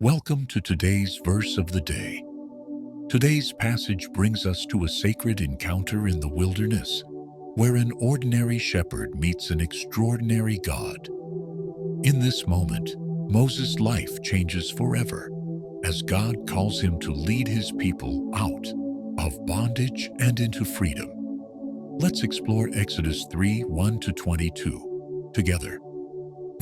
Welcome to today's verse of the day. Today's passage brings us to a sacred encounter in the wilderness, where an ordinary shepherd meets an extraordinary God. In this moment, Moses' life changes forever, as God calls him to lead his people out of bondage and into freedom. Let's explore Exodus 3:1-22 together.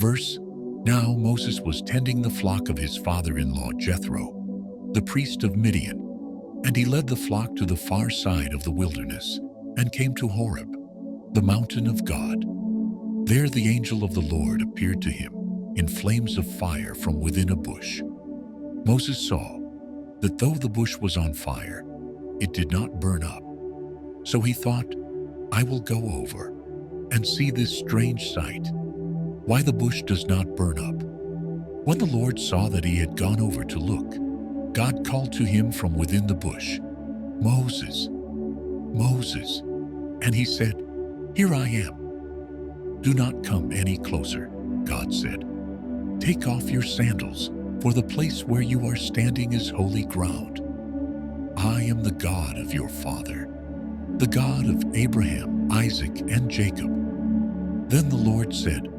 Verse: Now Moses was tending the flock of his father-in-law Jethro, the priest of Midian, and he led the flock to the far side of the wilderness and came to Horeb, the mountain of God. There the angel of the Lord appeared to him in flames of fire from within a bush. Moses saw that though the bush was on fire, it did not burn up. So he thought, I will go over and see this strange sight, why the bush does not burn up. When the Lord saw that he had gone over to look, God called to him from within the bush, Moses, Moses. And he said, Here I am. Do not come any closer, God said. Take off your sandals, for the place where you are standing is holy ground. I am the God of your father, the God of Abraham, Isaac, and Jacob. Then the Lord said,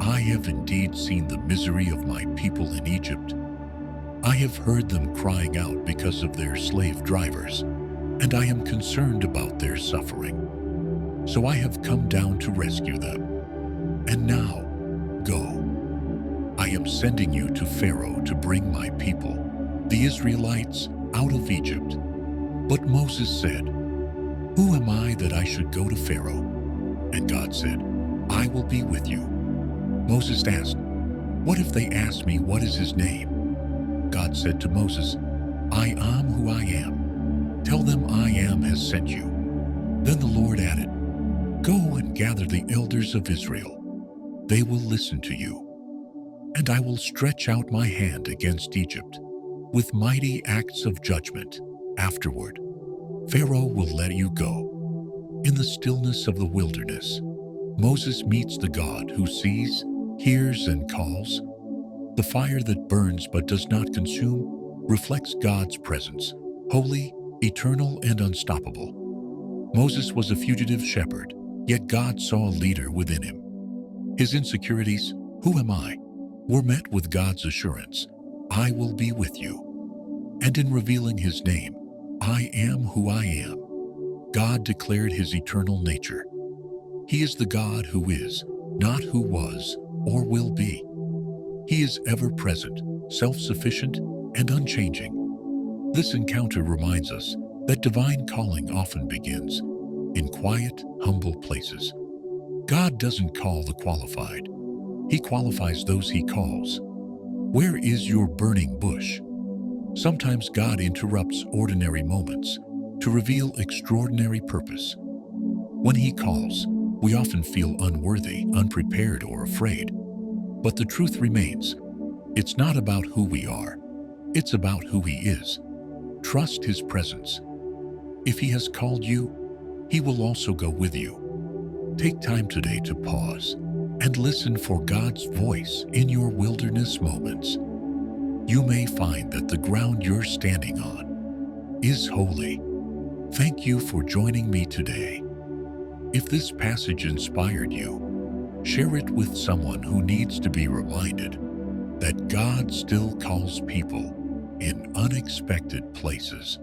I have indeed seen the misery of my people in Egypt. I have heard them crying out because of their slave drivers, and I am concerned about their suffering. So I have come down to rescue them. And now, go. I am sending you to Pharaoh to bring my people, the Israelites, out of Egypt. But Moses said, Who am I that I should go to Pharaoh? And God said, I will be with you. Moses asked, What if they ask me what is his name? God said to Moses, I am who I am. Tell them I am has sent you. Then the Lord added, Go and gather the elders of Israel. They will listen to you. And I will stretch out my hand against Egypt with mighty acts of judgment. Afterward, Pharaoh will let you go. In the stillness of the wilderness, Moses meets the God who sees, hears, and calls. The fire that burns but does not consume reflects God's presence, holy, eternal, and unstoppable. Moses was a fugitive shepherd, yet God saw a leader within him. His insecurities, who am I, were met with God's assurance, I will be with you. And in revealing his name, I am who I am, God declared his eternal nature. He is the God who is, not who was or will be. He is ever-present, self-sufficient, and unchanging. This encounter reminds us that divine calling often begins in quiet, humble places. God doesn't call the qualified. He qualifies those he calls. Where is your burning bush? Sometimes God interrupts ordinary moments to reveal extraordinary purpose. When he calls, we often feel unworthy, unprepared, or afraid. But the truth remains, it's not about who we are, it's about who he is. Trust his presence. If he has called you, he will also go with you. Take time today to pause and listen for God's voice in your wilderness moments. You may find that the ground you're standing on is holy. Thank you for joining me today. If this passage inspired you, share it with someone who needs to be reminded that God still calls people in unexpected places.